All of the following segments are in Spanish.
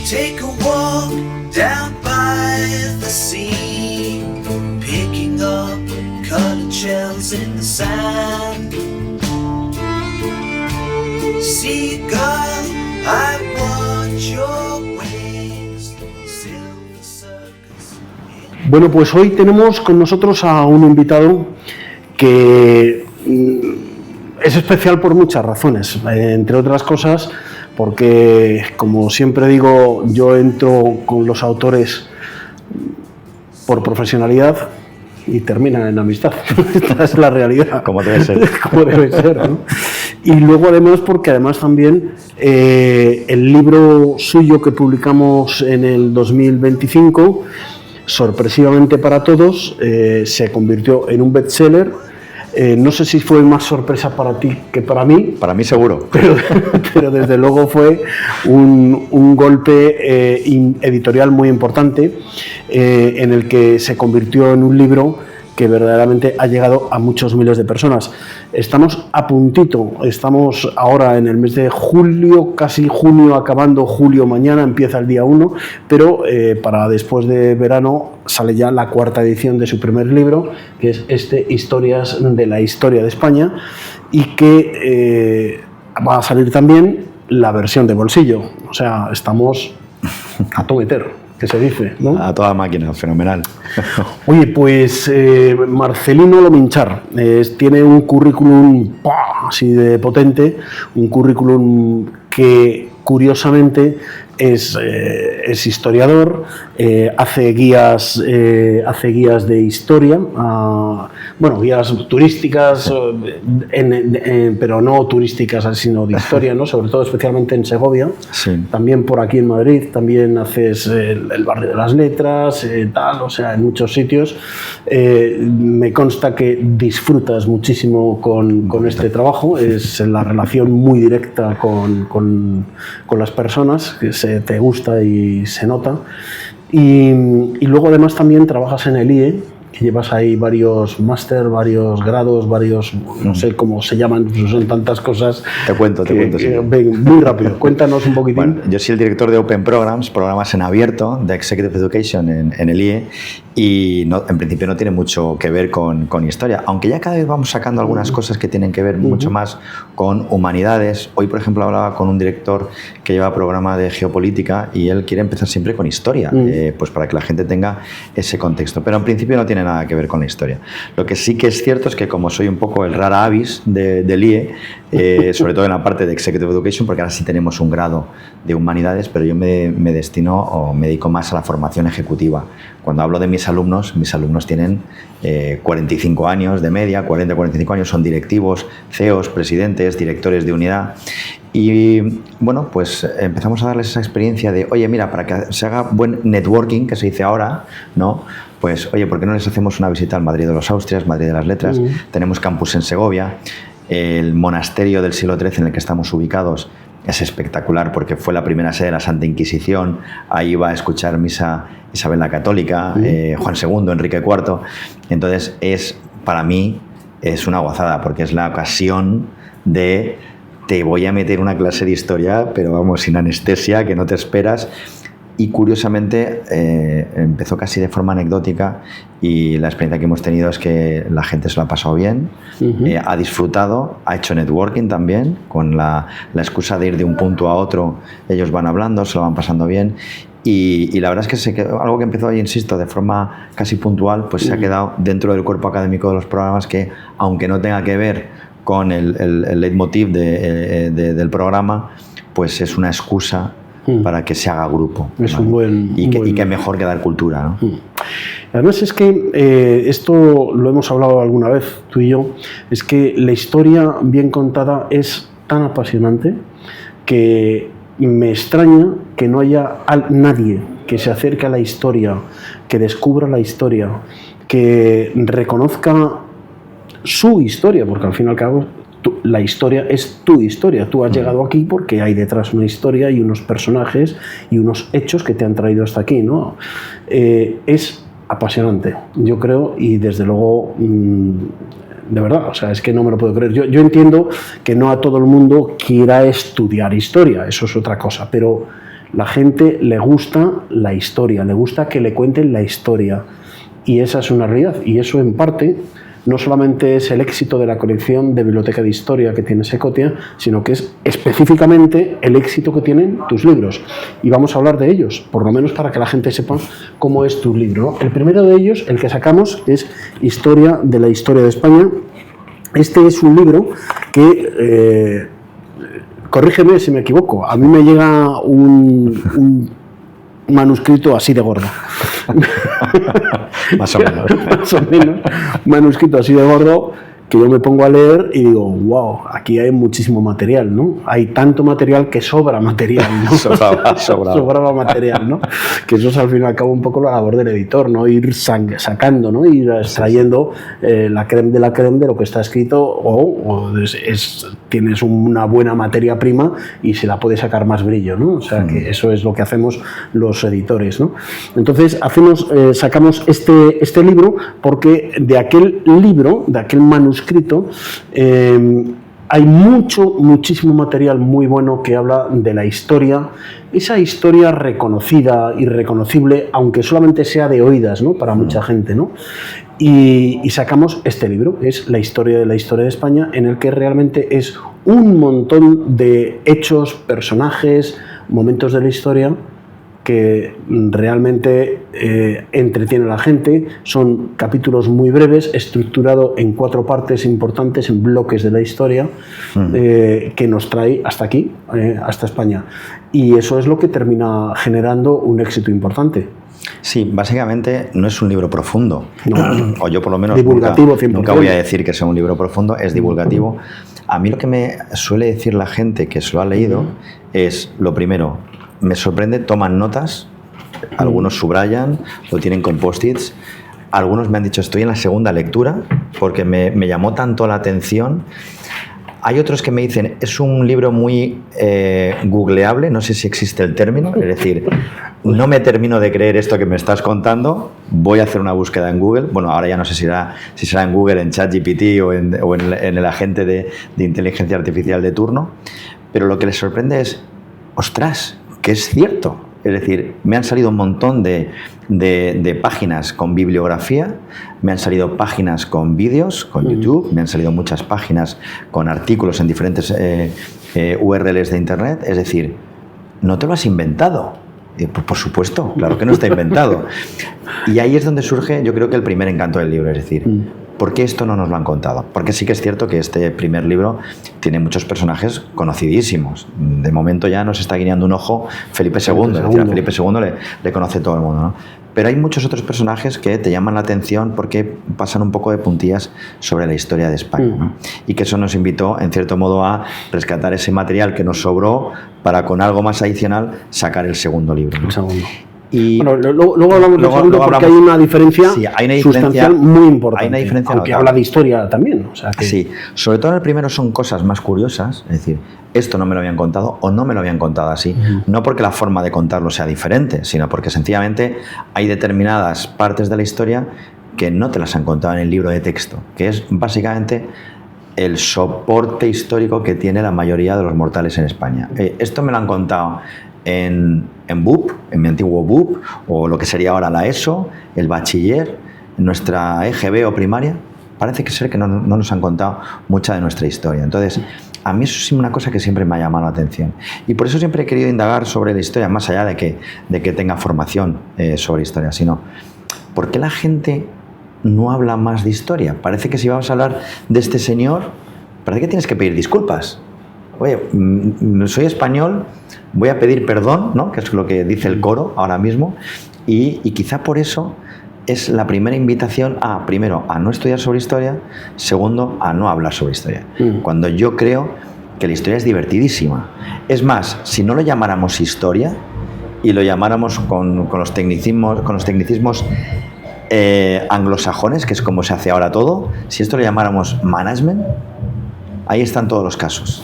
Take a walk down by the sea, picking up colored shells in the sand. Seagull, I want your wings, silver circus. Bueno, pues hoy tenemos con nosotros a un invitado que es especial por muchas razones, entre otras cosas porque, como siempre digo, yo entro con los autores por profesionalidad y terminan en amistad. Esta es la realidad. Como debe ser. Como debe ser, ¿no? Y luego además porque también el libro suyo que publicamos en el 2025, sorpresivamente para todos, se convirtió en un bestseller. No sé si fue más sorpresa para ti que para mí. Para mí seguro. Pero desde luego fue un golpe editorial muy importante, en el que se convirtió en un libro que verdaderamente ha llegado a muchos miles de personas. Estamos a puntito, estamos ahora en el mes de julio, casi junio, acabando julio, mañana empieza el día 1, pero para después de verano sale ya la 4ª edición de su primer libro, que es Historias de la Historia de España, y que va a salir también la versión de bolsillo. O sea, estamos a todo meter, que se dice, ¿no? A toda máquina, fenomenal. Oye, pues Marcelino Lominchar tiene un currículum así de potente, un currículum que curiosamente es historiador, hace guías de historia, bueno, guías turísticas, pero no turísticas, sino de historia, ¿no? Sobre todo especialmente en Segovia, sí. También por aquí en Madrid, también haces el barrio de las letras, tal, o sea, en muchos sitios. Me consta que disfrutas muchísimo con este trabajo, es la relación muy directa con las personas, que te gusta y se nota. Y luego además también trabajas en el IE, que llevas ahí varios máster, varios grados, varios, no sé cómo se llaman, son tantas cosas. Te cuento, sí. Ven, muy rápido, cuéntanos un poquitín. Bueno, yo soy el director de Open Programs, programas en abierto de Executive Education en el IE, y en principio no tiene mucho que ver con historia, aunque ya cada vez vamos sacando algunas cosas que tienen que ver mucho más con humanidades. Hoy, por ejemplo, hablaba con un director que lleva programa de geopolítica y él quiere empezar siempre con historia, pues para que la gente tenga ese contexto, pero en principio no tiene nada que ver con la historia. Lo que sí que es cierto es que, como soy un poco el rara avis del IE, sobre todo en la parte de Executive Education, porque ahora sí tenemos un grado de humanidades, pero yo me destino o me dedico más a la formación ejecutiva. Cuando hablo de mis alumnos tienen 45 años de media, 40-45 años, son directivos, CEOs, presidentes, directores de unidad. Y bueno, pues empezamos a darles esa experiencia de, oye, mira, para que se haga buen networking, que se dice ahora, ¿no? Pues, oye, ¿por qué no les hacemos una visita al Madrid de los Austrias, Madrid de las Letras? Tenemos campus en Segovia. El monasterio del siglo XIII en el que estamos ubicados es espectacular porque fue la primera sede de la Santa Inquisición. Ahí iba a escuchar misa Isabel la Católica, Juan II, Enrique IV. Entonces, para mí es una gozada porque es la ocasión de te voy a meter una clase de historia, pero vamos, sin anestesia, que no te esperas. Y curiosamente empezó casi de forma anecdótica, y la experiencia que hemos tenido es que la gente se lo ha pasado bien, ha disfrutado, ha hecho networking también, con la excusa de ir de un punto a otro, ellos van hablando, se lo van pasando bien. Y la verdad es que algo que empezó, insisto, de forma casi puntual, pues se ha quedado dentro del cuerpo académico de los programas, que aunque no tenga que ver con el leitmotiv del programa, pues es una excusa para que se haga grupo. Es ¿vale? un buen... Y que mejor que dar cultura, ¿no? Además es que esto lo hemos hablado alguna vez tú y yo, es que la historia bien contada es tan apasionante que me extraña que no haya nadie que se acerque a la historia, que descubra la historia, que reconozca su historia, porque al fin y al cabo la historia es tu historia. Tú has llegado aquí porque hay detrás una historia y unos personajes y unos hechos que te han traído hasta aquí, ¿no? Es apasionante, yo creo, y desde luego, de verdad, o sea, es que no me lo puedo creer. Yo entiendo que no a todo el mundo quiera estudiar historia, eso es otra cosa, pero La gente le gusta la historia, le gusta que le cuenten la historia. Y esa es una realidad. Y eso, en parte, no solamente es el éxito de la colección de Biblioteca de Historia que tiene Secotia, sino que es específicamente el éxito que tienen tus libros. Y vamos a hablar de ellos, por lo menos para que la gente sepa cómo es tu libro, ¿no? El primero de ellos, el que sacamos, es Historia de la Historia de España. Este es un libro que, corrígeme si me equivoco, a mí me llega un manuscrito así de gordo. Más o menos. Más o menos. Un manuscrito así de gordo que yo me pongo a leer y digo, wow, aquí hay muchísimo material, ¿no? Hay tanto material que sobra material, ¿no? Sobraba material, ¿no? Que eso es al fin y al cabo un poco la labor del editor, ¿no? Ir sacando, ¿no? Ir extrayendo la crème de lo que está escrito o tienes una buena materia prima y se la puede sacar más brillo, ¿no? O sea, que eso es lo que hacemos los editores, ¿no? Entonces, sacamos este libro porque de aquel libro, de aquel manuscrito, hay muchísimo material muy bueno que habla de la historia, esa historia reconocida y reconocible, aunque solamente sea de oídas, ¿no? Para mucha gente, ¿no? Y sacamos este libro, es La historia de España, en el que realmente es un montón de hechos, personajes, momentos de la historia que realmente entretiene a la gente. Son capítulos muy breves, estructurado en 4 partes importantes, en bloques de la historia, que nos trae hasta aquí, hasta España. Y eso es lo que termina generando un éxito importante. Sí, básicamente no es un libro profundo, no. O yo por lo menos divulgativo, nunca voy a decir que sea un libro profundo, es divulgativo. A mí lo que me suele decir la gente que se lo ha leído es, lo primero, me sorprende, toman notas, algunos subrayan, lo tienen con post-its, algunos me han dicho estoy en la segunda lectura porque me llamó tanto la atención. Hay otros que me dicen es un libro muy googleable, no sé si existe el término, es decir, no me termino de creer esto que me estás contando, voy a hacer una búsqueda en Google. Bueno, ahora ya no sé si será en Google, en ChatGPT o en el agente de inteligencia artificial de turno, pero lo que les sorprende es, ostras, que es cierto. Es decir, me han salido un montón de páginas con bibliografía, me han salido páginas con vídeos, con YouTube, me han salido muchas páginas con artículos en diferentes URLs de Internet. Es decir, no te lo has inventado. Por supuesto, claro que no está inventado. Y ahí es donde surge, yo creo que el primer encanto del libro, es decir, ¿por qué esto no nos lo han contado? Porque sí que es cierto que este primer libro tiene muchos personajes conocidísimos. De momento ya nos está guiñando un ojo Felipe II. Es decir, a Felipe II le conoce todo el mundo, ¿no? Pero hay muchos otros personajes que te llaman la atención porque pasan un poco de puntillas sobre la historia de España, ¿no? Y que eso nos invitó, en cierto modo, a rescatar ese material que nos sobró para, con algo más adicional, sacar el segundo libro, ¿no? El segundo. Y bueno, luego hablamos del segundo porque hay una diferencia, sí, hay una sustancial muy importante. Hay una diferencia aunque notable. habla de historia también. O sea que... Sí, sobre todo en el primero son cosas más curiosas, es decir, esto no me lo habían contado o no me lo habían contado así. No porque la forma de contarlo sea diferente, sino porque sencillamente hay determinadas partes de la historia que no te las han contado en el libro de texto, que es básicamente el soporte histórico que tiene la mayoría de los mortales en España. Esto me lo han contado en BUP, en mi antiguo BUP, o lo que sería ahora la ESO, el bachiller, nuestra EGB o primaria. Parece que ser que no nos han contado mucha de nuestra historia. Entonces, a mí eso es una cosa que siempre me ha llamado la atención. Y por eso siempre he querido indagar sobre la historia, más allá de que tenga formación sobre historia, sino ¿por qué la gente no habla más de historia? Parece que si vamos a hablar de este señor, parece que tienes que pedir disculpas. Oye, soy español, voy a pedir perdón, ¿no? Que es lo que dice el coro ahora mismo, y quizá por eso es la primera invitación a, primero, a no estudiar sobre historia, segundo, a no hablar sobre historia. Cuando yo creo que la historia es divertidísima. Es más, si no lo llamáramos historia y lo llamáramos con los tecnicismos anglosajones, que es como se hace ahora todo, si esto lo llamáramos management, ahí están todos los casos.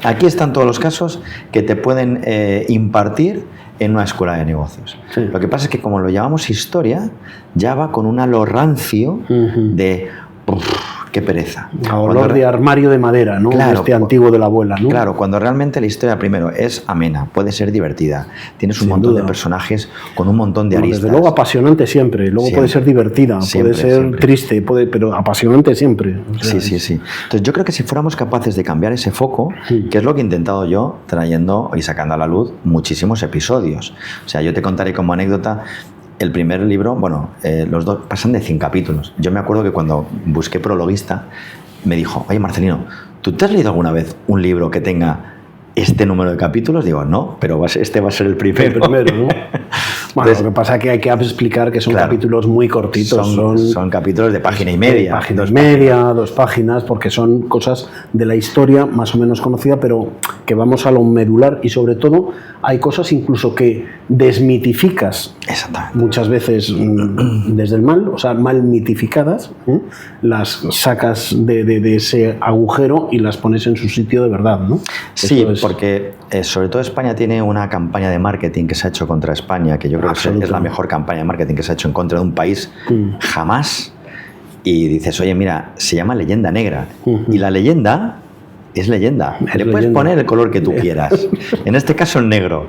Aquí están todos los casos que te pueden impartir en una escuela de negocios. Sí. Lo que pasa es que como lo llamamos historia, ya va con un halo rancio de qué pereza. A olor de armario de madera, ¿no? Claro, este antiguo de la abuela, ¿no? Claro, cuando realmente la historia, primero, es amena, puede ser divertida, tienes un Sin montón duda. de personajes con un montón de Bueno, aristas. desde luego apasionante siempre, luego Siempre. puede ser divertida, Siempre, puede ser siempre. triste, pero apasionante siempre. O sea, Sí. Entonces yo creo que si fuéramos capaces de cambiar ese foco, Sí. que es lo que he intentado yo, trayendo y sacando a la luz muchísimos episodios. O sea, yo te contaré como anécdota, el primer libro, bueno, los dos pasan de 100 capítulos. Yo me acuerdo que cuando busqué prologuista, me dijo, oye Marcelino, ¿tú te has leído alguna vez un libro que tenga este número de capítulos? Digo, no, pero este va a ser el primero. El primero, ¿no? Bueno, Entonces, lo que pasa es que hay que explicar que son claro, capítulos muy cortitos. son capítulos de página y media. Página y dos media, 2 páginas, porque son cosas de la historia más o menos conocida, pero que vamos a lo medular y sobre todo hay cosas incluso que desmitificas Exactamente. muchas veces desde el mal, o sea, mal mitificadas, las sacas de ese agujero y las pones en su sitio de verdad, ¿no? Sí, Eso es- porque sobre todo España tiene una campaña de marketing que se ha hecho contra España, que yo creo que es la Absolutamente. mejor campaña de marketing que se ha hecho en contra de un país jamás. Y dices, oye, mira, se llama Leyenda Negra. Ujú. Y la leyenda es leyenda. Es Le puedes leyenda. poner el color que tú quieras. En este caso, el negro.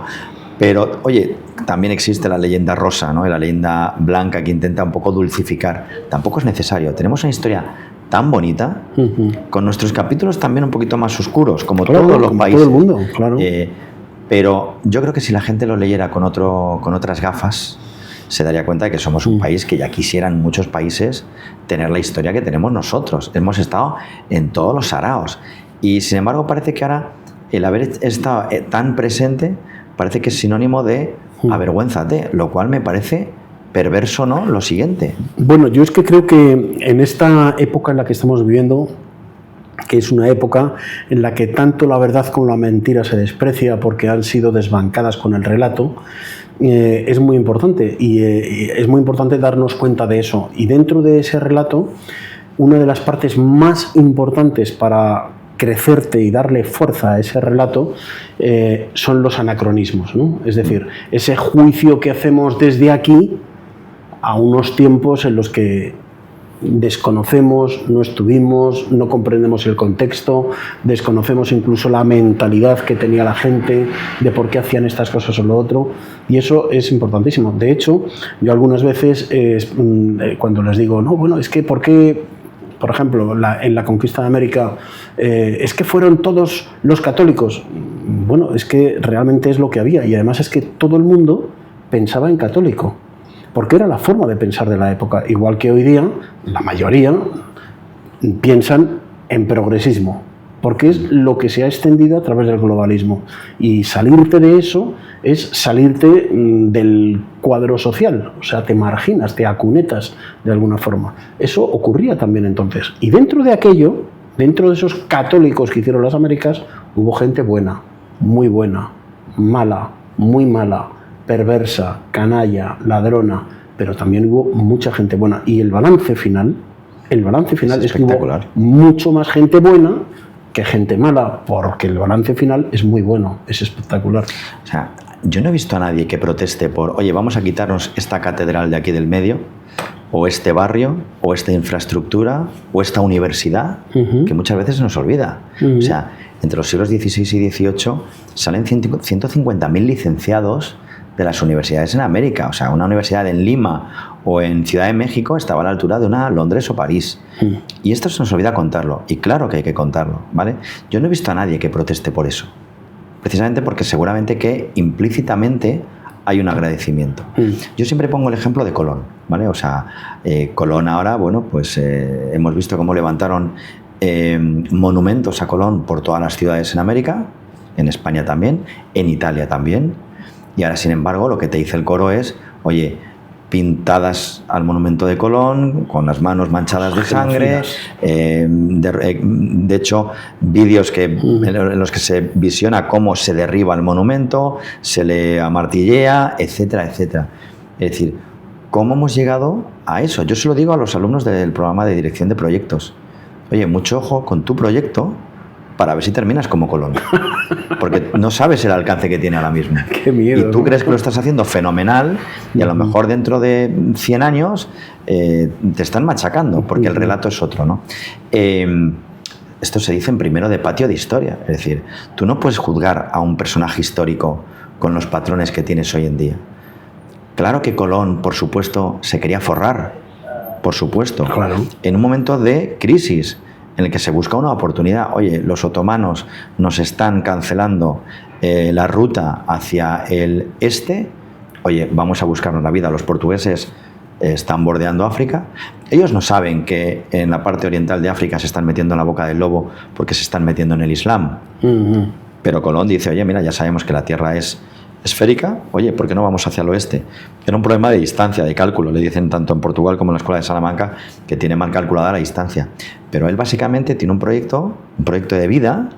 Pero, oye, también existe la leyenda rosa, ¿no? Y la leyenda blanca que intenta un poco dulcificar. Tampoco es necesario. Tenemos una historia tan bonita, Ujú. con nuestros capítulos también un poquito más oscuros, como Claro, todos los como países. todo el mundo, claro. Pero yo creo que si la gente lo leyera con otras gafas, se daría cuenta de que somos un país que ya quisieran muchos países tener la historia que tenemos nosotros. Hemos estado en todos los saraos. Y sin embargo parece que ahora el haber estado tan presente parece que es sinónimo de avergüénzate, lo cual me parece perverso, ¿no? Lo siguiente. Bueno, yo es que creo que en esta época en la que estamos viviendo, que es una época en la que tanto la verdad como la mentira se desprecia porque han sido desbancadas con el relato, es muy importante y es muy importante darnos cuenta de eso. Y dentro de ese relato, una de las partes más importantes para crecerte y darle fuerza a ese relato son los anacronismos, ¿no? Es decir, ese juicio que hacemos desde aquí a unos tiempos en los que desconocemos, no estuvimos, no comprendemos el contexto, desconocemos incluso la mentalidad que tenía la gente de por qué hacían estas cosas o lo otro, y eso es importantísimo. De hecho, yo algunas veces cuando les digo, no, bueno, es que ¿por qué, por ejemplo, en la conquista de América, es que fueron todos los católicos? Bueno, es que realmente es lo que había, y además es que todo el mundo pensaba en católico, porque era la forma de pensar de la época, igual que hoy día la mayoría piensan en progresismo, porque es lo que se ha extendido a través del globalismo, y salirte de eso es salirte del cuadro social, o sea, te marginas, te acunetas de alguna forma. Eso ocurría también entonces, y dentro de aquello, dentro de esos católicos que hicieron las Américas, hubo gente buena, muy buena, mala, muy mala, perversa, canalla, ladrona, pero también hubo mucha gente buena. Y el balance final es que hubo mucho más gente buena que gente mala, porque el balance final es muy bueno, es espectacular. O sea, yo no he visto a nadie que proteste por, oye, vamos a quitarnos esta catedral de aquí del medio, o este barrio, o esta infraestructura, o esta universidad, que muchas veces se nos olvida. O sea, entre los siglos XVI y XVIII salen 150.000 licenciados de las universidades en América. O sea, una universidad en Lima o en Ciudad de México estaba a la altura de una Londres o París. Y esto se nos olvida contarlo. Y claro que hay que contarlo, ¿vale? Yo no he visto a nadie que proteste por eso. Precisamente porque seguramente que implícitamente hay un agradecimiento. Yo siempre pongo el ejemplo de Colón, ¿vale? O sea, Colón ahora, bueno, pues hemos visto cómo levantaron monumentos a Colón por todas las ciudades en América, en España también, en Italia también. Y ahora, sin embargo, lo que te dice el coro es, oye, pintadas al monumento de Colón, con las manos manchadas de sangre, de hecho, vídeos en los que se visiona cómo se derriba el monumento, se le amartillea, etcétera, etcétera. Es decir, ¿cómo hemos llegado a eso? Yo se lo digo a los alumnos del programa de dirección de proyectos. Oye, mucho ojo con tu proyecto, para ver si terminas como Colón. Porque no sabes el alcance que tiene ahora mismo. Qué miedo, y tú ¿no? crees que lo estás haciendo fenomenal y a lo mejor dentro de 100 años te están machacando, porque el relato es otro, ¿no? Esto se dice en primero de patio de historia. Es decir, tú no puedes juzgar a un personaje histórico con los patrones que tienes hoy en día. Claro que Colón, por supuesto, se quería forrar, por supuesto, Claro. en un momento de crisis en el que se busca una oportunidad. Oye, los otomanos nos están cancelando la ruta hacia el este, oye, vamos a buscarnos la vida. Los portugueses están bordeando África. Ellos no saben que en la parte oriental de África se están metiendo en la boca del lobo porque se están metiendo en el Islam. Pero Colón dice, oye, mira, ya sabemos que la Tierra es esférica, oye, ¿por qué no vamos hacia el oeste? Era un problema de distancia, de cálculo. Le dicen tanto en Portugal como en la Escuela de Salamanca que tiene mal calculada la distancia. Pero él básicamente tiene un proyecto de vida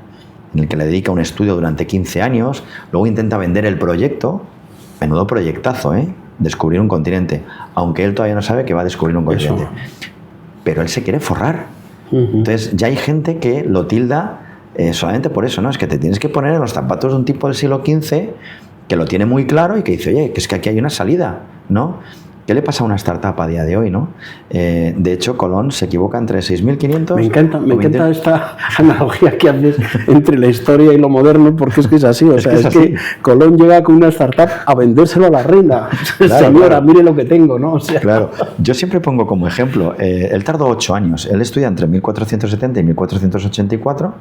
en el que le dedica un estudio durante 15 años, luego intenta vender el proyecto, menudo proyectazo, descubrir un continente, aunque él todavía no sabe que va a descubrir un continente. Pero él se quiere forrar. Entonces ya hay gente que lo tilda solamente por eso, ¿no? Es que te tienes que poner en los zapatos de un tipo del siglo XV que lo tiene muy claro y que dice, oye, que es que aquí hay una salida, ¿no? ¿Qué le pasa a una startup a día de hoy, no? De hecho, Colón se equivoca entre 6.500... Me encanta esta analogía que haces entre la historia y lo moderno, porque es que es así. O sea, es que Colón llega con una startup a vendérselo a la reina. Claro, Señora, claro. mire lo que tengo, ¿no? O sea, Claro, yo siempre pongo como ejemplo, él tardó 8 años, él estudia entre 1470 y 1484,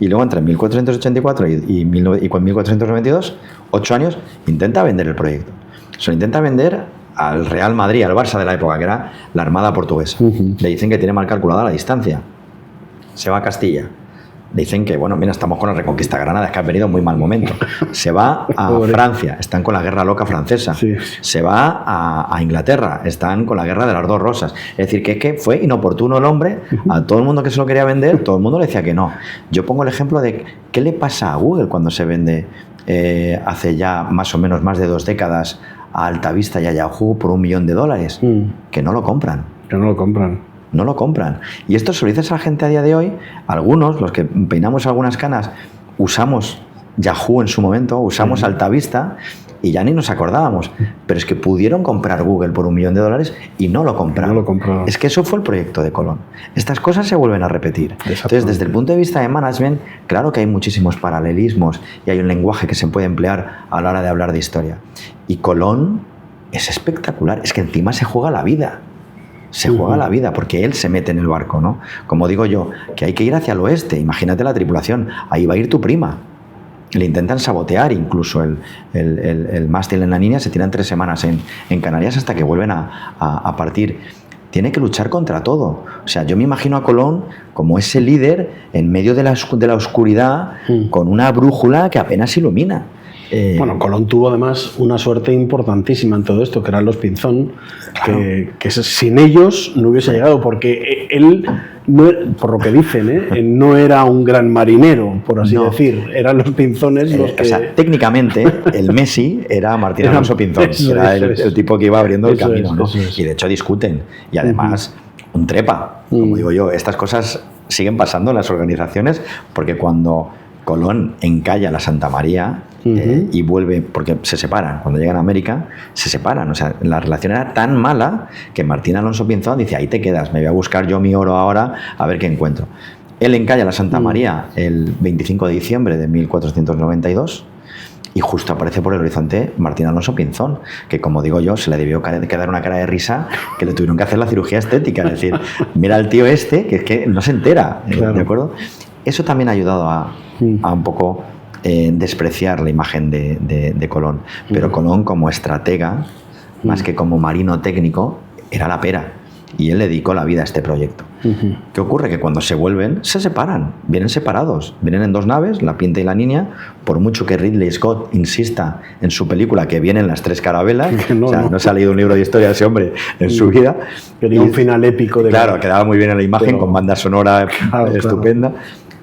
y luego entre 1484 y 1492, 8 años, intenta vender el proyecto. Se lo intenta vender al Real Madrid, al Barça de la época, que era la Armada portuguesa. Le dicen que tiene mal calculada la distancia. Se va a Castilla. Le dicen que, bueno, mira, estamos con la Reconquista de Granada, es que ha venido en muy mal momento. Se va a Pobre. Francia, están con la Guerra Loca Francesa. Sí. Se va a Inglaterra, están con la Guerra de las Dos Rosas. Es decir, que fue inoportuno el hombre, a todo el mundo que se lo quería vender, todo el mundo le decía que no. Yo pongo el ejemplo de qué le pasa a Google cuando se vende hace ya más o menos más de 2 décadas a Altavista y a Yahoo por $1 millón, que no lo compran. que no lo compran. No lo compran. Y esto se lo dices a la gente a día de hoy. Algunos, los que peinamos algunas canas, usamos Yahoo en su momento, usamos Altavista y ya ni nos acordábamos. Pero es que pudieron comprar Google por $1 millón y no lo compraron. No lo compraron. Es que eso fue el proyecto de Colón. Estas cosas se vuelven a repetir. Entonces, desde el punto de vista de management, claro que hay muchísimos paralelismos y hay un lenguaje que se puede emplear a la hora de hablar de historia. Y Colón es espectacular. Es que encima se juega la vida. Se juega la vida porque él se mete en el barco, ¿no? Como digo yo, que hay que ir hacia el oeste. Imagínate la tripulación. Ahí va a ir tu prima. Le intentan sabotear incluso el mástil en la línea. Se tiran 3 semanas en Canarias hasta que vuelven a partir. Tiene que luchar contra todo. O sea, yo me imagino a Colón como ese líder en medio de la oscuridad con una brújula que apenas ilumina. Bueno, Colón tuvo además una suerte importantísima en todo esto, que eran los Pinzón, Claro. que sin ellos no hubiese llegado, porque él, no, por lo que dicen, no era un gran marinero, por así No. decir. Eran los Pinzones los que... O sea, técnicamente, el Messi era Martín Era- Alonso Pinzón, eso era es, el eso es. tipo que iba abriendo el Eso camino, es, ¿no? eso es. Y de hecho discuten. Y además, un trepa, como digo yo. Estas cosas siguen pasando en las organizaciones porque cuando Colón encalla la Santa María y vuelve, porque se separan, cuando llegan a América, se separan. O sea, la relación era tan mala que Martín Alonso Pinzón dice, ahí te quedas, me voy a buscar yo mi oro ahora a ver qué encuentro. Él encalla la Santa María el 25 de diciembre de 1492 y justo aparece por el horizonte Martín Alonso Pinzón, que como digo yo, se le debió quedar una cara de risa que le tuvieron que hacer la cirugía estética, es decir, mira al tío este, que es que no se entera, Claro. ¿de acuerdo? Eso también ha ayudado a un poco despreciar la imagen de Colón, pero Colón como estratega, más que como marino técnico, era la pera. Y él le dedicó la vida a este proyecto. ¿Qué ocurre? Que cuando se vuelven, se separan, vienen separados, vienen en 2 naves, la Pinta y la Niña, por mucho que Ridley Scott insista en su película que vienen las 3 carabelas, Que no, o sea, no. no se ha leído un libro de historia de ese hombre en su vida. Tenía un final épico. Claro, quedaba muy bien en la imagen, Pero- con banda sonora Claro, estupenda.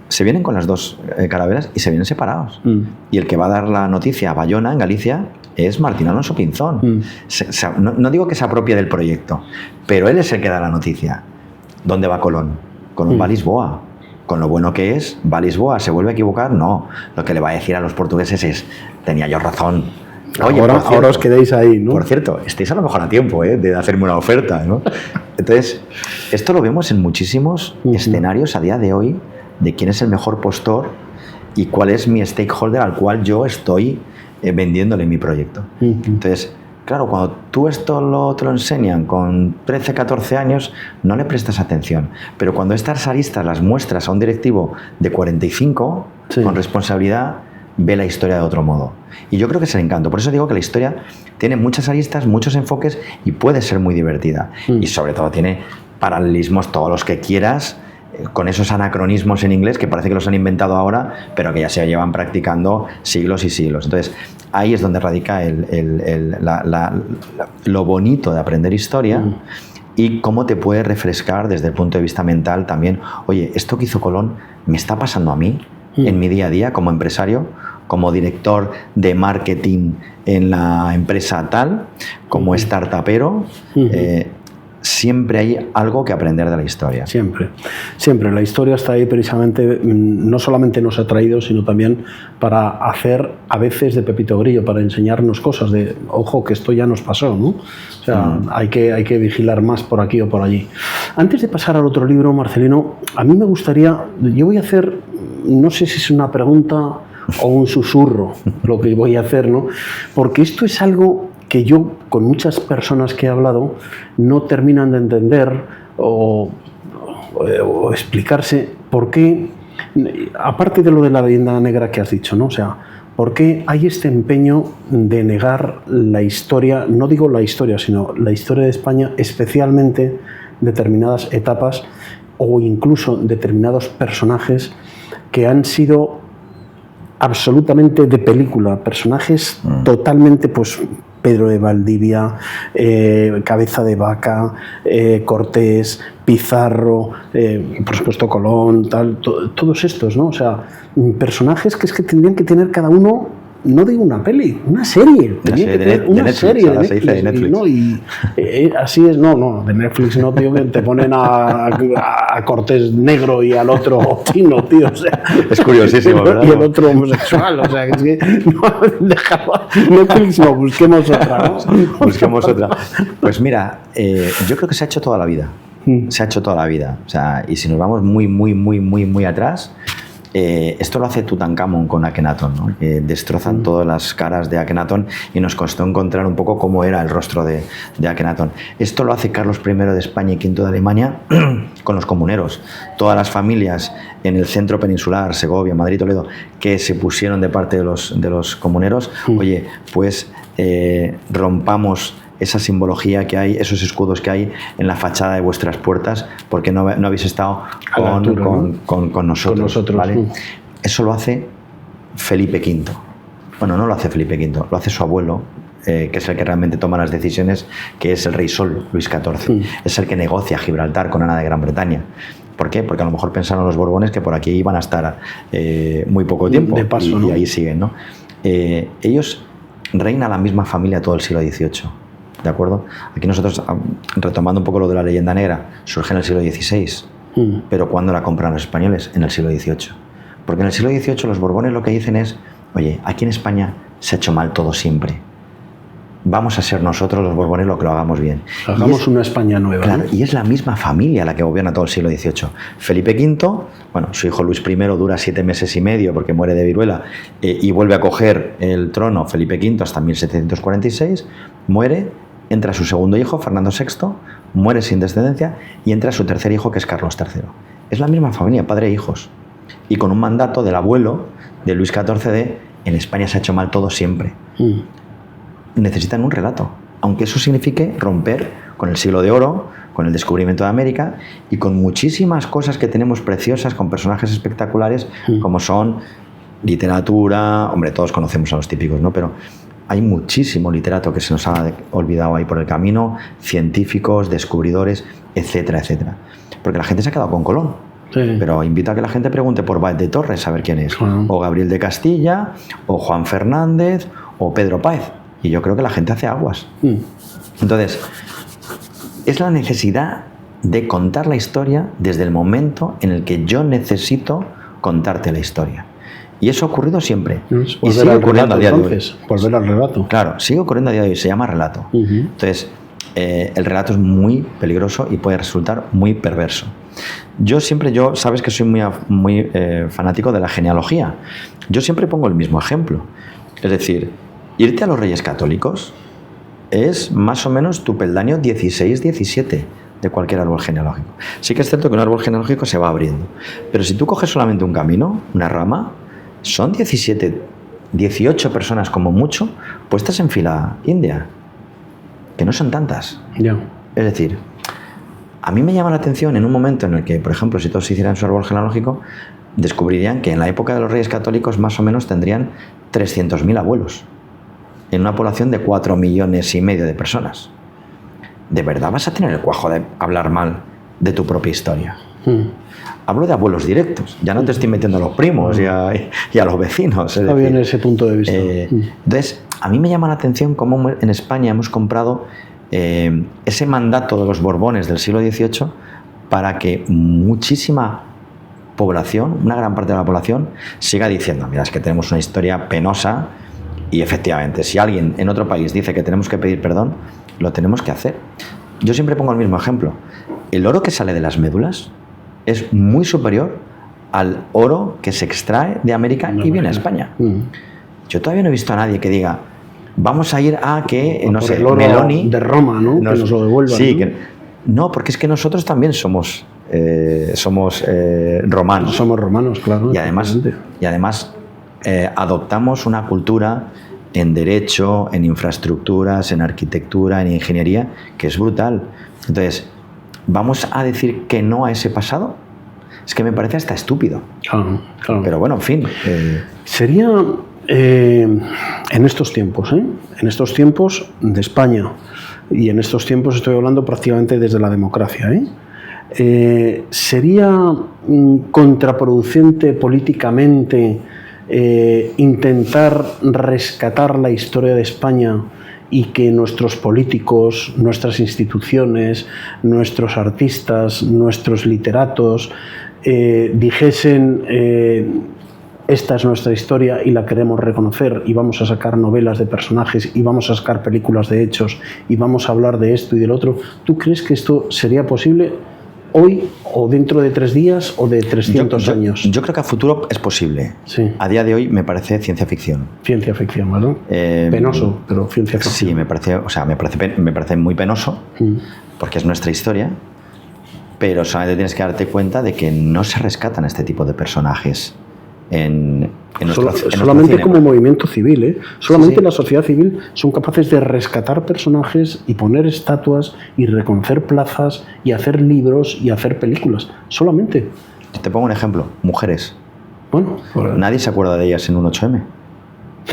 Se vienen con las 2 carabelas y se vienen separados. Y el que va a dar la noticia a Bayona, en Galicia, es Martín Alonso Pinzón. No digo que se apropie del proyecto, pero él es el que da la noticia. ¿Dónde va Colón? Colón va a Lisboa. con lo bueno que es, va a Lisboa, ¿se vuelve a equivocar? No. Lo que le va a decir a los portugueses es, tenía yo razón. Oye, ahora os quedéis ahí, ¿no? Por cierto, estáis a lo mejor a tiempo de hacerme una oferta, ¿no? Entonces, esto lo vemos en muchísimos escenarios a día de hoy de quién es el mejor postor y cuál es mi stakeholder al cual yo estoy vendiéndole mi proyecto. Entonces, claro, cuando tú esto te lo enseñan con 13, 14 años, no le prestas atención. Pero cuando estas aristas las muestras a un directivo de 45, con responsabilidad, ve la historia de otro modo. Y yo creo que es el encanto. Por eso digo que la historia tiene muchas aristas, muchos enfoques y puede ser muy divertida. Y sobre todo tiene paralelismos todos los que quieras, con esos anacronismos en inglés que parece que los han inventado ahora, pero que ya se llevan practicando siglos y siglos. Entonces, ahí es donde radica lo bonito de aprender historia y cómo te puede refrescar desde el punto de vista mental también. Oye, esto que hizo Colón me está pasando a mí en mi día a día como empresario, como director de marketing en la empresa tal, como startupero. Siempre hay algo que aprender de la historia. Siempre. La historia está ahí precisamente, no solamente nos ha traído, sino también para hacer a veces de Pepito Grillo, para enseñarnos cosas de, ojo, que esto ya nos pasó, ¿no? O sea, hay que vigilar más por aquí o por allí. Antes de pasar al otro libro, Marcelino, a mí me gustaría, yo voy a hacer, no sé si es una pregunta o un susurro, lo que voy a hacer, ¿no? Porque esto es algo que yo, con muchas personas que he hablado, no terminan de entender o explicarse por qué, aparte de lo de la leyenda negra que has dicho, ¿no? O sea, por qué hay este empeño de negar la historia, no digo la historia, sino la historia de España, especialmente determinadas etapas o incluso determinados personajes que han sido absolutamente de película, personajes totalmente, pues, Pedro de Valdivia, Cabeza de Vaca, Cortés, Pizarro, por supuesto Colón, todos estos, ¿no? O sea, personajes que es que tendrían que tener cada uno, no digo una peli, una serie. Una serie de Netflix. Y así es, no, de Netflix no, tío, que te ponen a Cortés negro y al otro chino, tío, o sea. Es curiosísimo, ¿verdad? Y el otro homosexual, o sea, que es que no, déjalo, Netflix no, busquemos otra, ¿no? Busquemos otra. Pues mira, yo creo que se ha hecho toda la vida. Se ha hecho toda la vida. O sea, y si nos vamos muy atrás, esto lo hace Tutankamón con Akenatón, ¿no? Destrozan todas las caras de Akenatón y nos costó encontrar un poco cómo era el rostro de Akenatón. Esto lo hace Carlos I de España y V de Alemania con los comuneros. Todas las familias en el centro peninsular, Segovia, Madrid, Toledo, que se pusieron de parte de los comuneros, oye, pues rompamos esa simbología que hay, esos escudos que hay en la fachada de vuestras puertas, porque no habéis estado con nosotros, ¿vale? Eso lo hace Felipe V. Bueno, no lo hace Felipe V, lo hace su abuelo, que es el que realmente toma las decisiones, que es el rey Sol, Luis XIV. Es el que negocia Gibraltar con Ana de Gran Bretaña. ¿Por qué? Porque a lo mejor pensaron los Borbones que por aquí iban a estar muy poco tiempo, de paso, y ahí siguen, ¿no? Ellos reina la misma familia todo el siglo XVIII. ¿De acuerdo? Aquí nosotros, retomando un poco lo de la leyenda negra, surge en el siglo XVI. Pero ¿cuándo la compran los españoles? En el siglo XVIII. Porque en el siglo XVIII los Borbones lo que dicen es, oye, aquí en España se ha hecho mal todo siempre. Vamos a ser nosotros los Borbones lo que lo hagamos bien. Hagamos una España nueva. Claro, ¿no? Y es la misma familia la que gobierna todo el siglo XVIII. Felipe V, bueno, su hijo Luis I dura 7 meses y medio porque muere de viruela y vuelve a coger el trono Felipe V hasta 1746, muere, entra su segundo hijo, Fernando VI, muere sin descendencia y entra su tercer hijo, que es Carlos III. Es la misma familia, padre e hijos. Y con un mandato del abuelo de Luis XIV de en España se ha hecho mal todo siempre. Necesitan un relato, aunque eso signifique romper con el siglo de oro, con el descubrimiento de América y con muchísimas cosas que tenemos preciosas, con personajes espectaculares, como son literatura, hombre, todos conocemos a los típicos, ¿no? Pero hay muchísimo literato que se nos ha olvidado ahí por el camino, científicos, descubridores, etcétera, etcétera. Porque la gente se ha quedado con Colón. Sí. Pero invito a que la gente pregunte por Baez de Torres, a ver quién es. O Gabriel de Castilla, o Juan Fernández, o Pedro Páez. Y yo creo que la gente hace aguas. Entonces, es la necesidad de contar la historia desde el momento en el que yo necesito contarte la historia. Y eso ha ocurrido siempre. Y sigue ocurriendo a día de hoy. Volver al relato. Claro, sigue ocurriendo a día de hoy. Se llama relato. Entonces, el relato es muy peligroso y puede resultar muy perverso. Yo sabes que soy muy fanático de la genealogía. Yo siempre pongo el mismo ejemplo. Es decir, irte a los Reyes Católicos es más o menos tu peldaño 16-17 de cualquier árbol genealógico. Sí que es cierto que un árbol genealógico se va abriendo, pero si tú coges solamente un camino, una rama, son 18 personas como mucho puestas en fila india, que no son tantas. Ya. Es decir, a mí me llama la atención en un momento en el que, por ejemplo, si todos hicieran su árbol genealógico, descubrirían que en la época de los Reyes Católicos más o menos tendrían 300.000 abuelos en una población de 4,5 millones de personas. ¿De verdad vas a tener el cuajo de hablar mal de tu propia historia? Hablo de abuelos directos, ya no te estoy metiendo a los primos y a los vecinos. Está bien ese punto de vista. Entonces, a mí me llama la atención cómo en España hemos comprado ese mandato de los Borbones del siglo XVIII para que muchísima población, una gran parte de la población, siga diciendo, mira, es que tenemos una historia penosa y efectivamente, si alguien en otro país dice que tenemos que pedir perdón, lo tenemos que hacer. Yo siempre pongo el mismo ejemplo. El oro que sale de las médulas es muy superior al oro que se extrae de América y viene a España. Yo todavía no he visto a nadie que diga, vamos a ir a que, no sé, el oro Meloni de Roma, ¿no? Que nos lo devuelvan. Sí, ¿no? No, porque es que nosotros también somos romanos. Somos romanos, claro. Y además adoptamos una cultura en derecho, en infraestructuras, en arquitectura, en ingeniería, que es brutal. Entonces, ¿vamos a decir que no a ese pasado? Es que me parece hasta estúpido. Claro. Pero bueno, en fin. Sería en estos tiempos, en estos tiempos de España, y en estos tiempos estoy hablando prácticamente desde la democracia, sería contraproducente políticamente intentar rescatar la historia de España y que nuestros políticos, nuestras instituciones, nuestros artistas, nuestros literatos dijesen esta es nuestra historia y la queremos reconocer y vamos a sacar novelas de personajes y vamos a sacar películas de hechos y vamos a hablar de esto y del otro? ¿Tú crees que esto sería posible hoy o dentro de 3 días o de 300 años? Yo creo que a futuro es posible. Sí. A día de hoy me parece ciencia ficción. Ciencia ficción, ¿verdad? Penoso, pero ciencia ficción. Sí, me parece muy penoso porque es nuestra historia, pero solamente tienes que darte cuenta de que no se rescatan este tipo de personajes en solamente como movimiento civil, solamente la sociedad civil son capaces de rescatar personajes y poner estatuas y reconocer plazas y hacer libros y hacer películas, solamente. Te pongo un ejemplo, mujeres. Bueno, nadie se acuerda de ellas en un 8M.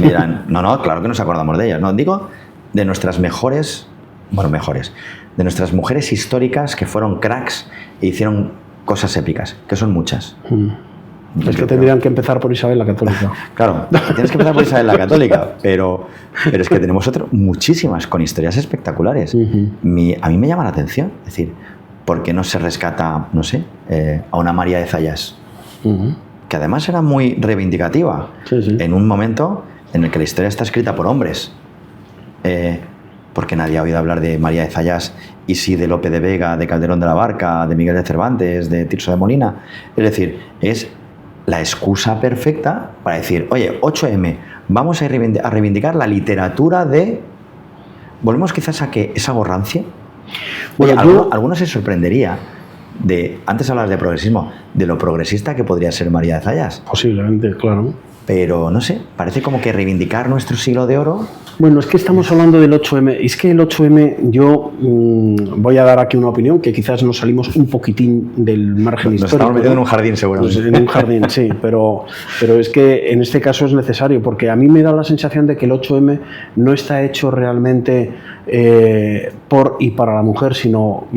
Me dirán, no, claro que nos acordamos de ellas. No, digo de nuestras mejores, de nuestras mujeres históricas que fueron cracks e hicieron cosas épicas, que son muchas. Es que tendrían que empezar por Isabel la Católica. Claro, tienes que empezar por Isabel la Católica, pero es que tenemos muchísimas con historias espectaculares. A mí me llama la atención, es decir, ¿por qué no se rescata, no sé, a una María de Zayas? Que además era muy reivindicativa, en un momento en el que la historia está escrita por hombres. Porque nadie ha oído hablar de María de Zayas y sí de Lope de Vega, de Calderón de la Barca, de Miguel de Cervantes, de Tirso de Molina. Es decir, es la excusa perfecta para decir, oye, 8M, vamos a reivindicar la literatura de... Volvemos quizás a que esa borrancia. Oye, alguno se sorprendería de, antes hablabas de progresismo, de lo progresista que podría ser María de Zayas. Posiblemente, claro. Pero no sé, parece como que reivindicar nuestro siglo de oro... Bueno, es que estamos hablando del 8M. Es que el 8M, yo voy a dar aquí una opinión, que quizás nos salimos un poquitín del margen histórico. Nos estamos metiendo en un jardín, seguramente. En un jardín, sí, pero es que en este caso es necesario, porque a mí me da la sensación de que el 8M no está hecho realmente por y para la mujer, sino...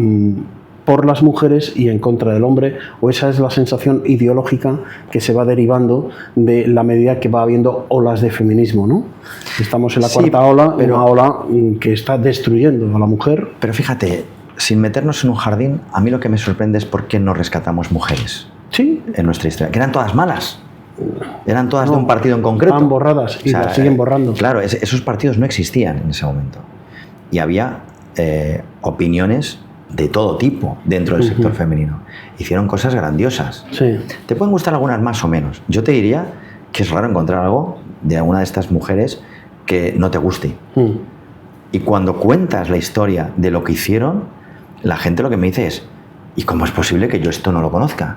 por las mujeres y en contra del hombre, o esa es la sensación ideológica que se va derivando de la medida que va habiendo olas de feminismo, ¿no? Estamos en la cuarta ola, una ola que está destruyendo a la mujer. Pero fíjate, sin meternos en un jardín, a mí lo que me sorprende es por qué no rescatamos mujeres Sí. en nuestra historia, que eran todas malas. Eran todas de un partido en concreto. Estaban borradas y las siguen borrando. Claro, esos partidos no existían en ese momento. Y había opiniones de todo tipo dentro del sector femenino. Hicieron cosas grandiosas. Sí. Te pueden gustar algunas más o menos. Yo te diría que es raro encontrar algo de alguna de estas mujeres que no te guste. Y cuando cuentas la historia de lo que hicieron, la gente lo que me dice es: ¿y cómo es posible que yo esto no lo conozca?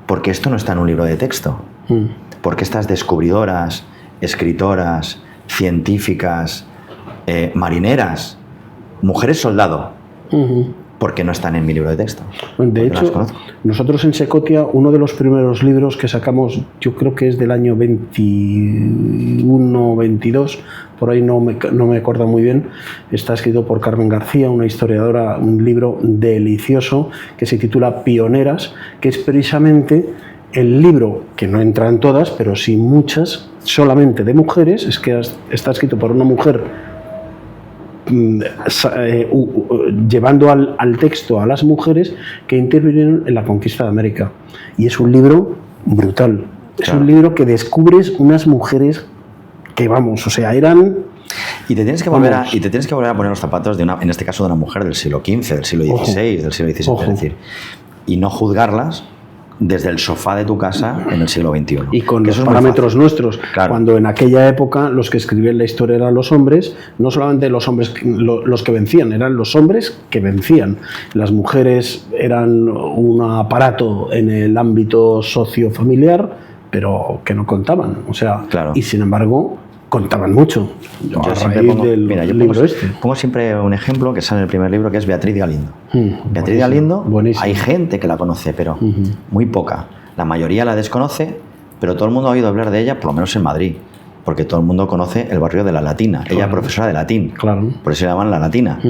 Porque esto no está en un libro de texto. Porque estas descubridoras, escritoras, científicas, marineras, mujeres soldado, porque no están en mi libro de texto. De hecho, nosotros en Secotia, uno de los primeros libros que sacamos, yo creo que es del año 21, 22, por ahí no me acuerdo muy bien, está escrito por Carmen García, una historiadora, un libro delicioso que se titula Pioneras, que es precisamente el libro, que no entra en todas, pero sí muchas, solamente de mujeres. Es que está escrito por una mujer llevando al texto a las mujeres que intervinieron en la conquista de América. Y es un libro brutal. Es un libro que descubres unas mujeres que, vamos, o sea, eran... Y te tienes que volver a poner los zapatos de una, en este caso, de una mujer del siglo XV, del siglo XVI, del siglo XVII, es decir, y no juzgarlas desde el sofá de tu casa en el siglo XXI. Y con los parámetros nuestros. Claro. Cuando en aquella época los que escribían la historia eran los hombres, no solamente los hombres los que vencían, eran los hombres que vencían. Las mujeres eran un aparato en el ámbito sociofamiliar, pero que no contaban. O sea, y sin embargo contaban mucho. Yo siempre pongo siempre un ejemplo que sale en el primer libro, que es Beatriz Galindo. Beatriz Galindo, hay gente que la conoce, pero muy poca. La mayoría la desconoce, pero todo el mundo ha oído hablar de ella, por lo menos en Madrid, porque todo el mundo conoce el barrio de la Latina. Ella es profesora de latín, por eso se llaman la Latina.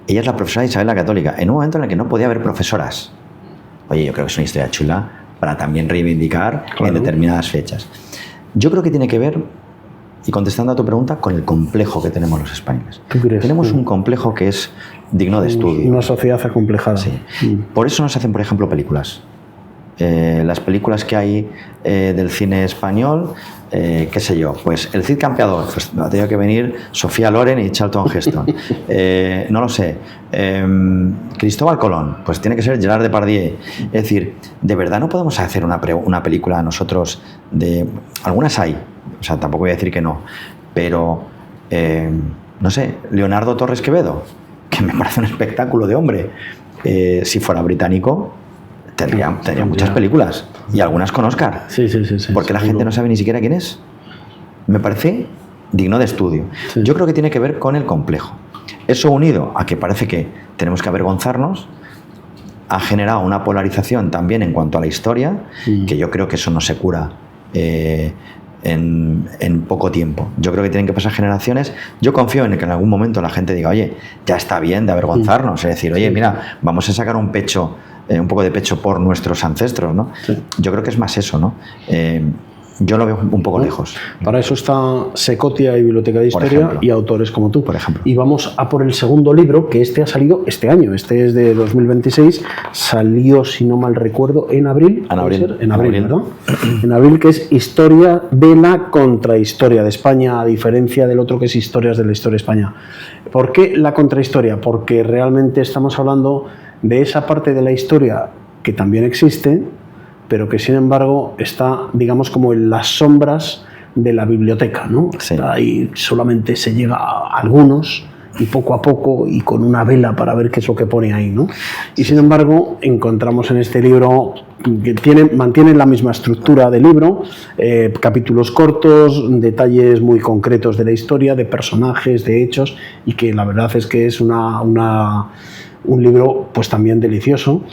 Ella es la profesora de Isabel la Católica, en un momento en el que no podía haber profesoras. Oye, yo creo que es una historia chula para también reivindicar en determinadas fechas. Yo creo que tiene que ver, y contestando a tu pregunta, con el complejo que tenemos los españoles. Tenemos un complejo que es digno de estudio. Una sociedad acomplejada. Sí. Por eso nos hacen, por ejemplo, películas. Las películas que hay del cine español, qué sé yo, pues El Cid Campeador, pues ha tenido que venir Sofía Loren y Charlton Heston. No lo sé. Cristóbal Colón, pues tiene que ser Gerard Depardieu. Es decir, ¿de verdad no podemos hacer una película nosotros de... Algunas hay, o sea, tampoco voy a decir que no, pero no sé, Leonardo Torres Quevedo, que me parece un espectáculo de hombre. Si fuera británico, tendría muchas películas, y algunas con Oscar. Sí, porque la gente no sabe ni siquiera quién es. Me parece digno de estudio. Yo creo que tiene que ver con el complejo. Eso, unido a que parece que tenemos que avergonzarnos, ha generado una polarización también en cuanto a la historia, que yo creo que eso no se cura en poco tiempo. Yo creo que tienen que pasar generaciones. Yo confío en que en algún momento la gente diga: oye, ya está bien de avergonzarnos. Es decir, oye, mira, vamos a sacar un poco de pecho por nuestros ancestros, ¿no? Yo creo que es más eso, ¿no? Yo lo veo un poco lejos. Para eso está Secotia y Biblioteca de Historia y autores como tú. Por ejemplo. Y vamos a por el segundo libro, que ha salido este año. Este es de 2026. Salió, si no mal recuerdo, en abril. En abril, ¿verdad? En abril, que es Historia de la Contrahistoria de España, a diferencia del otro que es Historias de la Historia de España. ¿Por qué la contrahistoria? Porque realmente estamos hablando de esa parte de la historia que también existe, pero que sin embargo está, digamos, como en las sombras de la biblioteca, ¿no? Sí. Ahí solamente se llega a algunos, y poco a poco, y con una vela para ver qué es lo que pone ahí, ¿no? Y sin embargo encontramos en este libro que mantiene la misma estructura del libro, capítulos cortos, detalles muy concretos de la historia, de personajes, de hechos, y que la verdad es que es un libro pues también delicioso,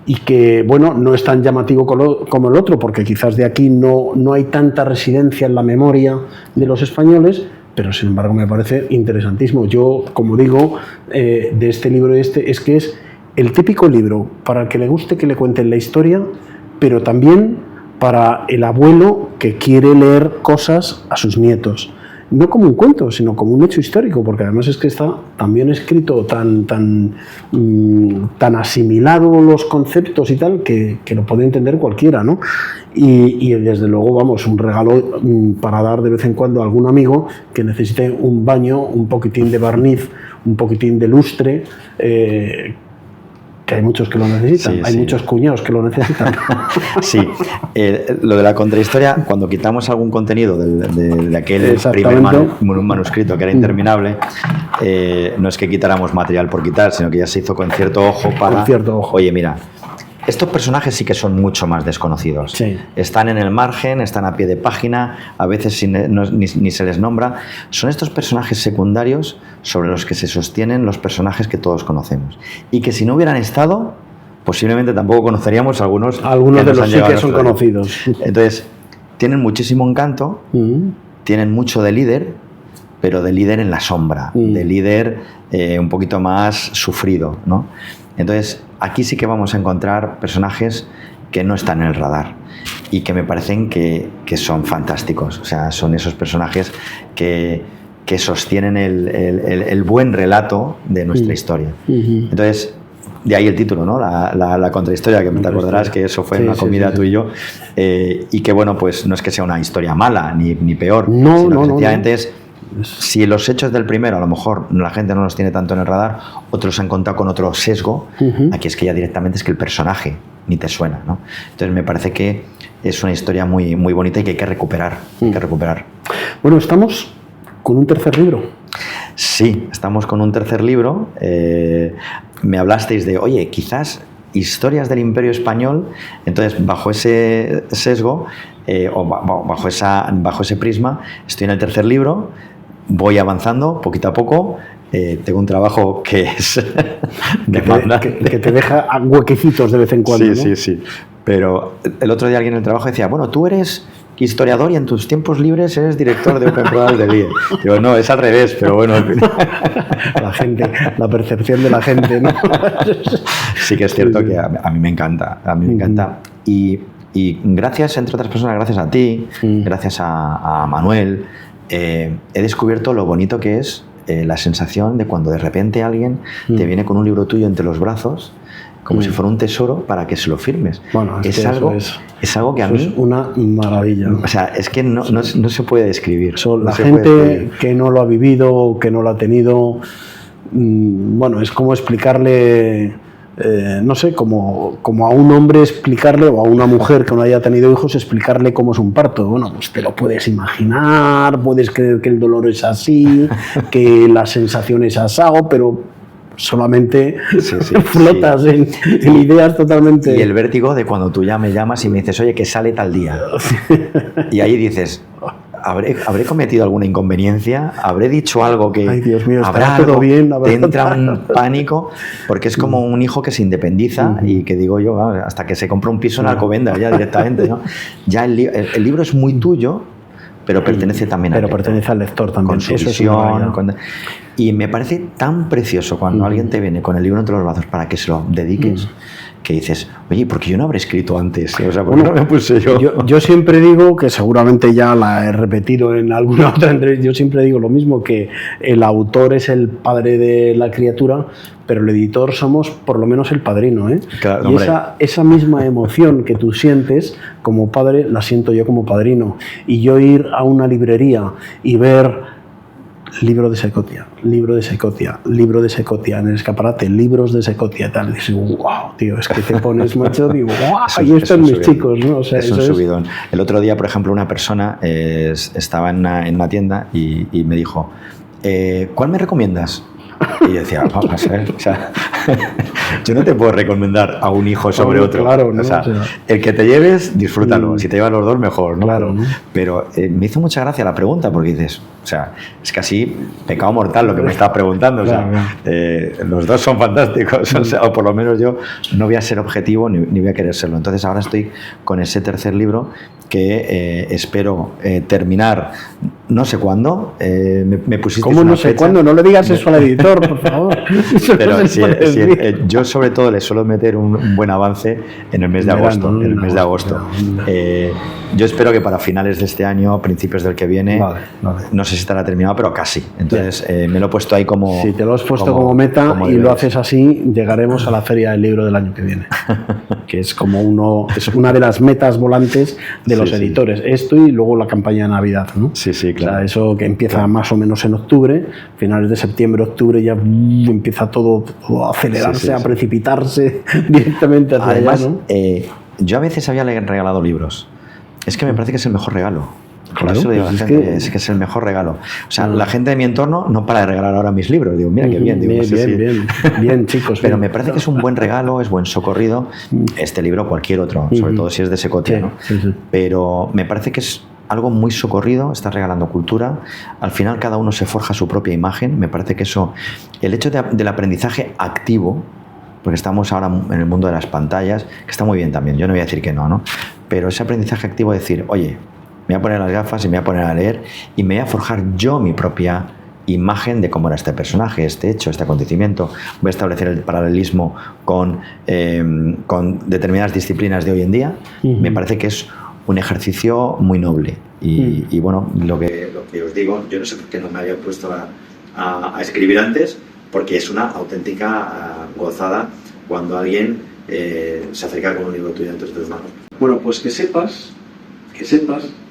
y que, bueno, no es tan llamativo como el otro, porque quizás de aquí no hay tanta residencia en la memoria de los españoles, pero sin embargo me parece interesantísimo. Yo, como digo, de este libro es que es el típico libro para el que le guste que le cuenten la historia, pero también para el abuelo que quiere leer cosas a sus nietos. no como un cuento, sino como un hecho histórico, porque además es que está tan bien escrito, tan asimilado los conceptos y tal, que lo puede entender cualquiera, ¿no? Y desde luego, vamos, un regalo para dar de vez en cuando a algún amigo que necesite un baño, un poquitín de barniz, un poquitín de lustre, que hay muchos que lo necesitan, Sí, hay sí. muchos cuñados que lo necesitan. Sí, lo de la contrahistoria, cuando quitamos algún contenido de aquel primer Exactamente. manuscrito que era interminable, no es que quitáramos material por quitar, sino que ya se hizo con cierto ojo para... Con cierto ojo. Oye, mira, estos personajes sí que son mucho más desconocidos. Sí. Están en el margen, están a pie de página, a veces ni se les nombra. Son estos personajes secundarios sobre los que se sostienen los personajes que todos conocemos. Y que si no hubieran estado, posiblemente tampoco conoceríamos algunos Algunos que de nos los han sí llegado que a son nuestra vida. conocidos. Entonces, tienen muchísimo encanto, tienen mucho de líder, pero de líder en la sombra, de líder un poquito más sufrido, ¿no? Entonces, aquí sí que vamos a encontrar personajes que no están en el radar y que me parecen que son fantásticos. O sea, son esos personajes que sostienen el buen relato de nuestra historia. Entonces, de ahí el título, ¿no? La contrahistoria, que te acordarás que eso fue Sí, una sí, comida sí, tú y yo, y que, bueno, pues no es que sea una historia mala ni peor, No, sino no, que no, sencillamente no. es, si los hechos del primero a lo mejor la gente no los tiene tanto en el radar, otros han contado con otro sesgo, aquí es que ya directamente es que el personaje ni te suena, ¿no? Entonces me parece que es una historia muy, muy bonita y que hay que recuperar, Bueno, estamos con un tercer libro. Sí, estamos con un tercer libro. Me hablasteis de, oye, quizás historias del Imperio Español. Entonces, bajo ese sesgo, bajo ese prisma, estoy en el tercer libro, voy avanzando poquito a poco. Tengo un trabajo que es demandante. Que te deja huequecitos de vez en cuando. Sí, ¿no? sí. Pero el otro día alguien en el trabajo decía, bueno, tú eres historiador y en tus tiempos libres eres director de Open Programs del IE. Digo, no, es al revés, pero bueno. La gente, la percepción de la gente, ¿no? Sí que es cierto que a mí me encanta, me encanta. Y gracias, entre otras personas, gracias a ti, gracias a Manuel, he descubierto lo bonito que es la sensación de cuando de repente alguien te viene con un libro tuyo entre los brazos, como si fuera un tesoro, para que se lo firmes. Bueno, es algo que a mí... Es una maravilla. O sea, es que no se puede describir. La gente que no lo ha vivido, que no lo ha tenido, bueno, es como explicarle, no sé, como a un hombre explicarle, o a una mujer que no haya tenido hijos, explicarle cómo es un parto. Bueno, pues te lo puedes imaginar, puedes creer que el dolor es así, que la sensación es asado, pero solamente flotas en ideas totalmente... Y el vértigo de cuando tú ya me llamas y me dices, oye, que sale tal día. Y ahí dices, ¿habré cometido alguna inconveniencia? ¿Habré dicho algo que... Ay, Dios mío, ¿habrá todo algo? bien? Te entra un pánico, porque es como un hijo que se independiza y que digo yo, hasta que se compra un piso en Alcobendas ya directamente, ¿no? Ya el libro es muy tuyo, pero pertenece también al lector. Pertenece al lector también. Con su Eso visión, y me parece tan precioso cuando alguien te viene con el libro entre los brazos para que se lo dediques, que dices, oye, ¿por qué yo no habré escrito antes? O sea, ¿por qué no me puse yo? Yo siempre digo, que seguramente ya la he repetido en alguna otra entrevista, yo siempre digo lo mismo, que el autor es el padre de la criatura, pero el editor somos por lo menos el padrino, ¿eh? Claro, y esa misma emoción que tú sientes como padre, la siento yo como padrino. Y yo ir a una librería y ver libro de Secotia, libro de Secotia, libro de Secotia en el escaparate, libros de Secotia, tal, y dices, wow, tío, es que te pones, macho, digo, wow, y estos mis chicos, ¿no? O sea, es un subidón. El otro día, por ejemplo, una persona estaba en una tienda y me dijo, ¿cuál me recomiendas? Y yo decía, vamos a ver, o sea, yo no te puedo recomendar a un hijo sobre otro. Claro, ¿no? O sea, el que te lleves, disfrútalo. Si te llevas los dos, mejor, ¿no? Claro, ¿no? Pero me hizo mucha gracia la pregunta, porque dices, o sea, es casi pecado mortal lo que me estás preguntando. O sea, los dos son fantásticos, o sea, o por lo menos yo no voy a ser objetivo ni voy a querer serlo. Entonces ahora estoy con ese tercer libro que espero terminar no sé cuándo, me pusiste ¿Cómo una no sé fecha. cuándo? No le digas eso al editor, por favor. Eso no Pero se sí, puede sí, decir. yo sobre todo le suelo meter un buen avance en el mes de Verano, agosto. ¿no? En el mes de agosto. Verano. Yo espero que para finales de este año, principios del que viene, Vale. no sé si estará terminado, pero casi. Entonces me lo he puesto ahí como... Si te lo has puesto como meta como y lo deberes. haces así, llegaremos a la Feria del Libro del año que viene. Que es como es una de las metas volantes de los Sí, sí. editores. Esto y luego la campaña de Navidad, ¿no? Sí, sí, claro. O sea, eso que empieza más o menos en octubre, finales de septiembre, octubre, ya empieza todo a acelerarse, Sí, sí, a sí. precipitarse directamente hacia Además, allá, ¿no? yo a veces había regalado libros. Es que me parece que es el mejor regalo. Por Claro, eso le digo a pues la es gente, que- es que es el mejor regalo. O sea, la gente de mi entorno no para de regalar ahora mis libros. Digo, mira qué bien. Digo, Bien, no sé si- bien, chicos. Pero bien. me parece que es un buen regalo, es buen socorrido. Este libro, cualquier otro, sobre todo si es de Secotea, Sí, ¿no? sí, sí. Pero me parece que es algo muy socorrido, estás regalando cultura. Al final cada uno se forja su propia imagen. Me parece que eso, el hecho del aprendizaje activo, porque estamos ahora en el mundo de las pantallas, que está muy bien también, yo no voy a decir que no, ¿no? Pero ese aprendizaje activo de decir, oye, me voy a poner las gafas y me voy a poner a leer y me voy a forjar yo mi propia imagen de cómo era este personaje, este hecho, este acontecimiento. Voy a establecer el paralelismo con determinadas disciplinas de hoy en día. Me parece que es un ejercicio muy noble. Y bueno, lo que os digo, yo no sé por qué no me había puesto a escribir antes, porque es una auténtica gozada cuando alguien se acerca con un libro tuyo entre tus manos. Bueno, pues que sepas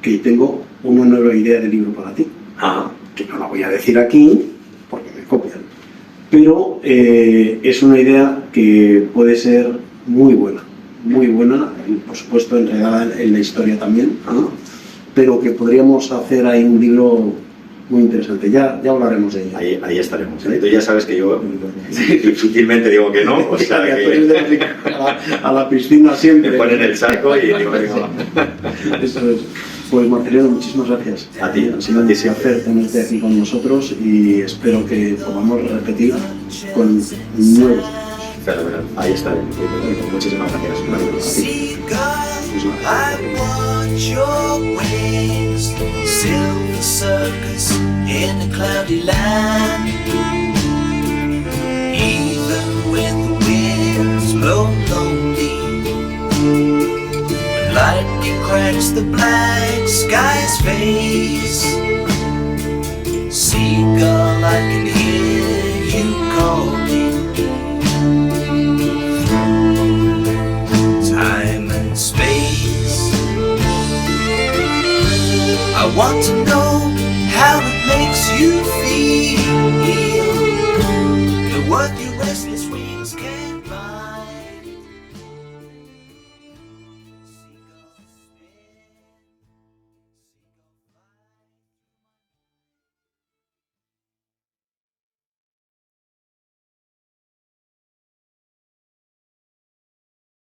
que tengo una nueva idea de libro para ti. Ah, Que no la voy a decir aquí porque me copian. Pero es una idea que puede ser muy buena, y por supuesto enredada en la historia también, ¿no? Pero que podríamos hacer ahí un libro muy interesante. Ya hablaremos de ello. ahí estaremos. Tú ya sabes que yo sutilmente digo que no, o sea, que a la piscina siempre. me ponen el saco y digo, venga, Eso es. Pues Marcelino, muchísimas gracias. A ti, Ha sido un a ti siempre. placer tenerte aquí con nosotros y espero que podamos repetir con nuevos. fenomenal. Ahí estaremos. Muchísimas gracias. Seagull, I want your wings. Silver circus in a cloudy land. Even when the winds blow lonely, when lightning cracks the black sky's face. Seagull, I can hear you calling. Time and space. I want to know how it makes you feel. The work you restless with.